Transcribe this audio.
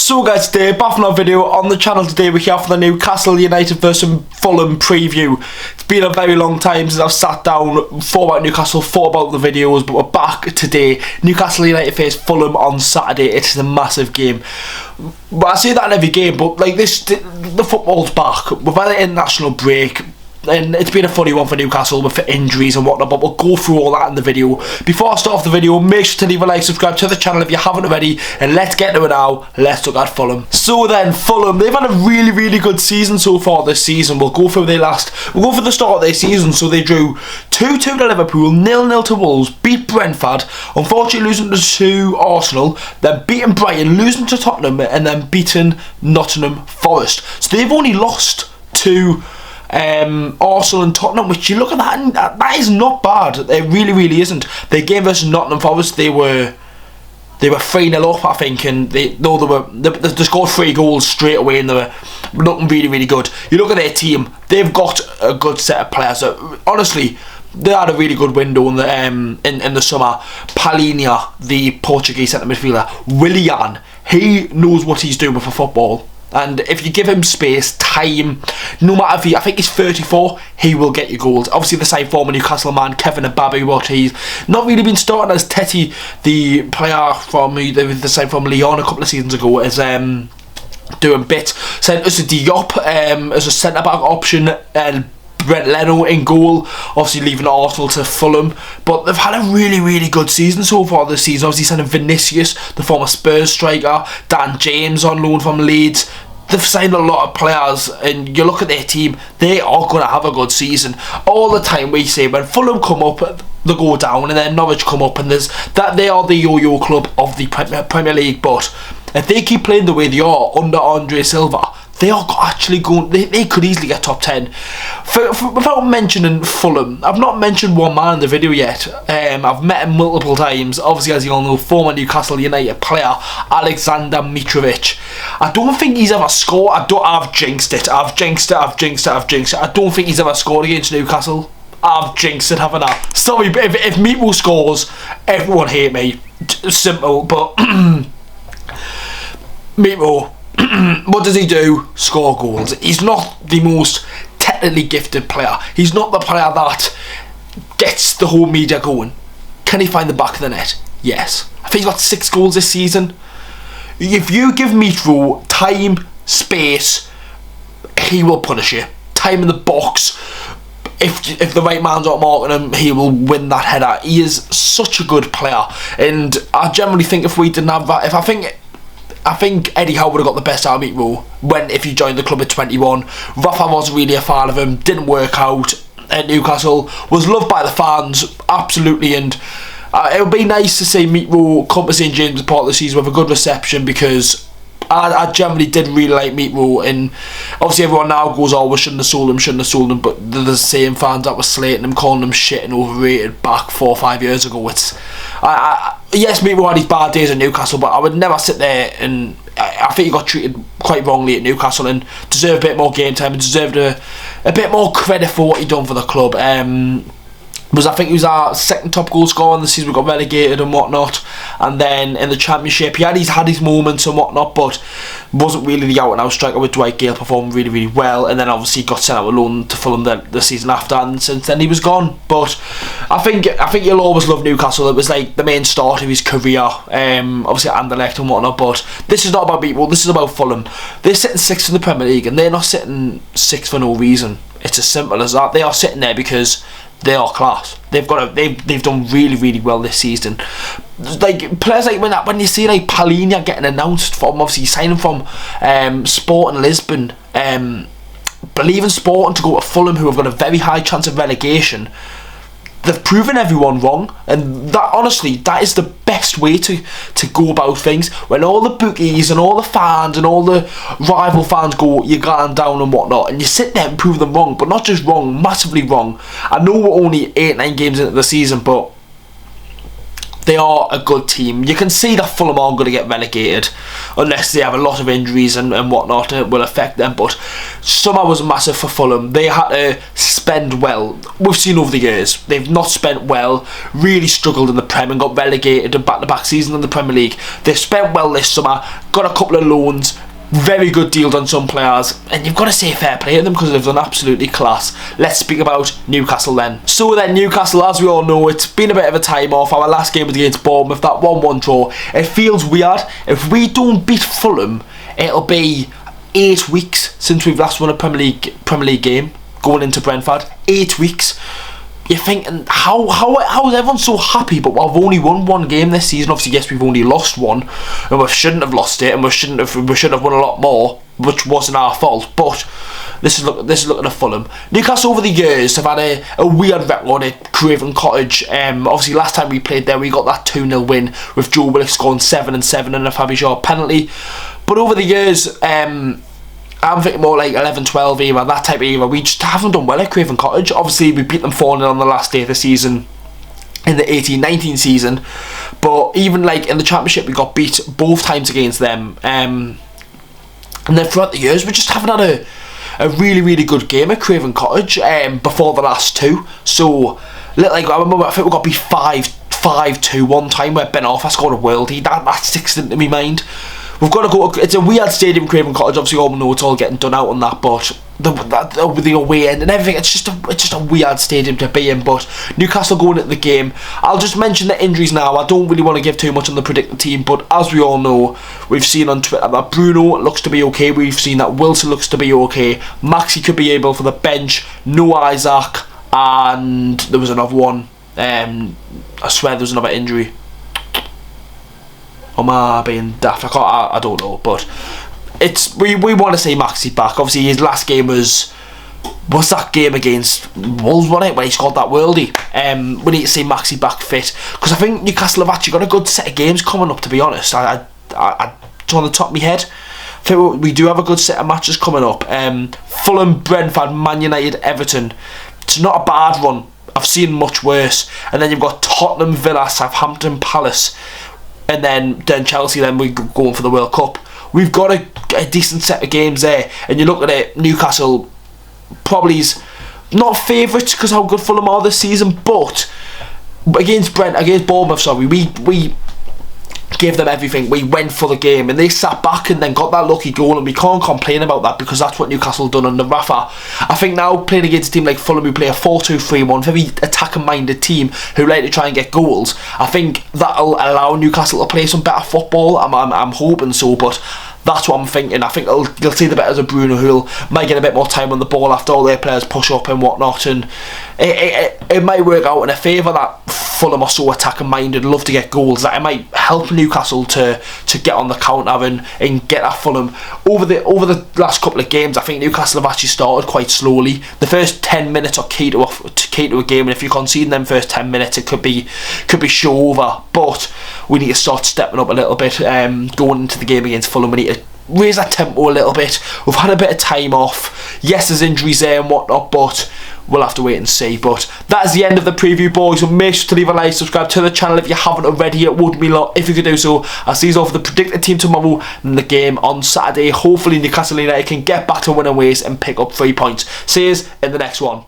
So guys, today back from our video on the channel. Today we're here for the Newcastle United vs Fulham preview. It's been a very long time since I've sat down, thought about Newcastle, thought about the videos, but we're back today. Newcastle United face Fulham on Saturday. It's a massive game. But I say that in every game, but like this, the football's back. We've had an international break, and it's been a funny one for Newcastle with injuries and whatnot, but we'll go through all that in the video. Before I start off the video, make sure to leave a like, subscribe to the channel if you haven't already, and let's get to it now. Let's look at Fulham. So then, Fulham, they've had a really good season so far this season. We'll go through the start of their season. So they drew 2-2 to Liverpool, 0-0 to Wolves, beat Brentford, unfortunately losing to Arsenal, then beating Brighton, losing to Tottenham, and then beating Nottingham Forest. So they've only lost to Arsenal and Tottenham, which you look at that and that is not bad. It really isn't. Their game versus Nottingham Forest, they were 3-0 up, I think, and they scored 3 goals straight away, and they were looking really good. You look at their team; they've got a good set of players. Honestly, they had a really good window in the summer. Palhinha, the Portuguese centre midfielder, Willian, he knows what he's doing with a football. And if you give him space, time, no matter if I think he's 34, he will get you goals. Obviously, the same former Newcastle man, Kevin Mbappe, what he's not really been starting as Teti, the player from the same from Lyon a couple of seasons ago, is doing bits. Sent us a Diop as a centre back option, and Brent Leno in goal, obviously leaving Arsenal to Fulham. But they've had a really good season so far this season. Obviously sending Vinicius, the former Spurs striker, Dan James on loan from Leeds. They've signed a lot of players, and you look at their team, they are going to have a good season. All the time we say when Fulham come up, they go down, and then Norwich come up, and there's that they are the yo-yo club of the Premier League. But if they keep playing the way they are under Andre Silva, they are actually going. They could easily get top 10. Without mentioning Fulham, I've not mentioned one man in the video yet. I've met him multiple times. Obviously, as you all know, former Newcastle United player Alexander Mitrovic. I don't think he's ever scored. I've jinxed it. I've jinxed it. I don't think he's ever scored against Newcastle. I've jinxed it, haven't I? Sorry, but if Mitro scores, everyone hate me. Simple, but Mitro. What does he do? Score goals. He's not the most technically gifted player. He's not the player that gets the whole media going. Can he find the back of the net? Yes. I think he's got 6 goals this season. If you give Mitro time, space, he will punish you. Time in the box. If the right man's not marking him, he will win that header. He is such a good player, and I generally think if we didn't have that, I think Eddie Howe would have got the best out of Mitro if he joined the club at 21. Rafa wasn't really a fan of him, didn't work out at Newcastle, was loved by the fans, absolutely, and it would be nice to see Mitro come to St James' part of the season with a good reception, because I generally did really like Mitro, and obviously everyone now goes, oh, we shouldn't have sold him, but they're the same fans that were slating him, calling him shit and overrated back 4 or 5 years ago. Yes, Mitro had his bad days at Newcastle, but I would never sit there, and I think he got treated quite wrongly at Newcastle and deserved a bit more game time and deserved a bit more credit for what he done for the club. I think he was our second top goal scorer in the season. We got relegated and whatnot, and then in the Championship he had his moments and whatnot, but wasn't really the out and out striker, with Dwight Gale performing really well, and then obviously got sent out alone to Fulham the season after, and since then he was gone. But I think you'll always love Newcastle. It was like the main start of his career, obviously at Anderlecht and whatnot, but this is not about people, this is about Fulham. They're sitting 6th in the Premier League, and they're not sitting 6th for no reason. It's as simple as that. They are sitting there because they are class. They've done really well this season. Like players like when you see like Palhinha getting announced from, obviously signing from Sporting Lisbon, believing Sporting to go to Fulham, who have got a very high chance of relegation. They've proven everyone wrong, and that honestly, that is the best way to go about things. When all the bookies and all the fans and all the rival fans go, you're going down and whatnot, and you sit there and prove them wrong, but not just wrong, massively wrong. I know we're only 8-9 games into the season, but they are a good team. You can see that Fulham aren't going to get relegated unless they have a lot of injuries and whatnot. It will affect them, but summer was massive for Fulham. They had to spend well. We've seen over the years they've not spent well, really struggled in the Prem and got relegated in back-to-back season in the Premier League. They've spent well this summer, got a couple of loans, very good deals on some players, and you've got to say fair play to them because they've done absolutely class. Let's speak about Newcastle then. So then, Newcastle, as we all know, it's been a bit of a time off. Our last game was against Bournemouth, that 1-1 draw. It feels weird. If we don't beat Fulham, it'll be 8 weeks since we've last won a Premier League game, going into Brentford. 8 weeks. You're thinking, how is everyone so happy, but we've only won one game this season? Obviously, yes, we've only lost one, and we shouldn't have lost it, and we should have won a lot more, which wasn't our fault. But this is looking at Fulham. Newcastle over the years have had a weird record at Craven Cottage. Obviously, last time we played there, we got that 2-0 win with Joe Willock scoring 7-7 and a Fabi Shaw penalty. But over the years, I'm thinking more like 11-12 era, that type of era. We just haven't done well at Craven Cottage. Obviously, we beat them 4-0 on the last day of the season in the 18-19 season. But even like in the Championship, we got beat both times against them. And then throughout the years, we just haven't had a really, really good game at Craven Cottage before the last two. So, like, I remember, I think we got beat 5-2 one time where Ben Arthur scored a worldie. That sticks into my mind. We've got to go. It's a weird stadium, Craven Cottage. Obviously, all we know it's all getting done out on that, but the away end and everything. It's just a weird stadium to be in. But Newcastle going into the game. I'll just mention the injuries now. I don't really want to give too much on the predicted team, but as we all know, we've seen on Twitter that Bruno looks to be okay. We've seen that Wilson looks to be okay. Maxi could be able for the bench. No Isaac, and there was another one. I swear there was another injury. Am I being daft? I don't know, but we want to see Maxi back. Obviously, his last game was that game against Wolves, wasn't it, where he scored that worldie. We need to see Maxi back fit, because I think Newcastle have actually got a good set of games coming up, to be honest. I on the top of my head, I think we do have a good set of matches coming up. Fulham, Brentford, Man United, Everton. It's not a bad run. I've seen much worse. And then you've got Tottenham, Villa, Southampton, Palace, and then Chelsea. Then we're going for the World Cup. We've got a decent set of games there, and you look at it, Newcastle probably is not favourites because how good Fulham are this season, but against Bournemouth, we gave them everything. We went for the game, and they sat back and then got that lucky goal, and we can't complain about that because that's what Newcastle done under Rafa. I think now playing against a team like Fulham, who play a 4-2-3-1, very attack-minded team who like to try and get goals, I think that'll allow Newcastle to play some better football. I'm hoping so, but that's what I'm thinking. I think you'll see the betters of Bruno, who might get a bit more time on the ball after all their players push up and whatnot, and it might work out in a favour that Fulham are so attacking minded, love to get goals, that it might help Newcastle to get on the counter and get at Fulham. Over the last couple of games, I think Newcastle have actually started quite slowly. The first 10 minutes are key to a game, and if you concede in them first 10 minutes, it could be show over. But we need to start stepping up a little bit going into the game against Fulham. We need to raise that tempo a little bit. We've had a bit of time off. Yes, there's injuries there and whatnot, but we'll have to wait and see. But that is the end of the preview, boys. So make sure to leave a like, subscribe to the channel if you haven't already. It would mean a lot if you could do so. I'll see you all for the predicted team tomorrow and the game on Saturday. Hopefully Newcastle United can get back to winning ways and pick up 3 points. See you in the next one.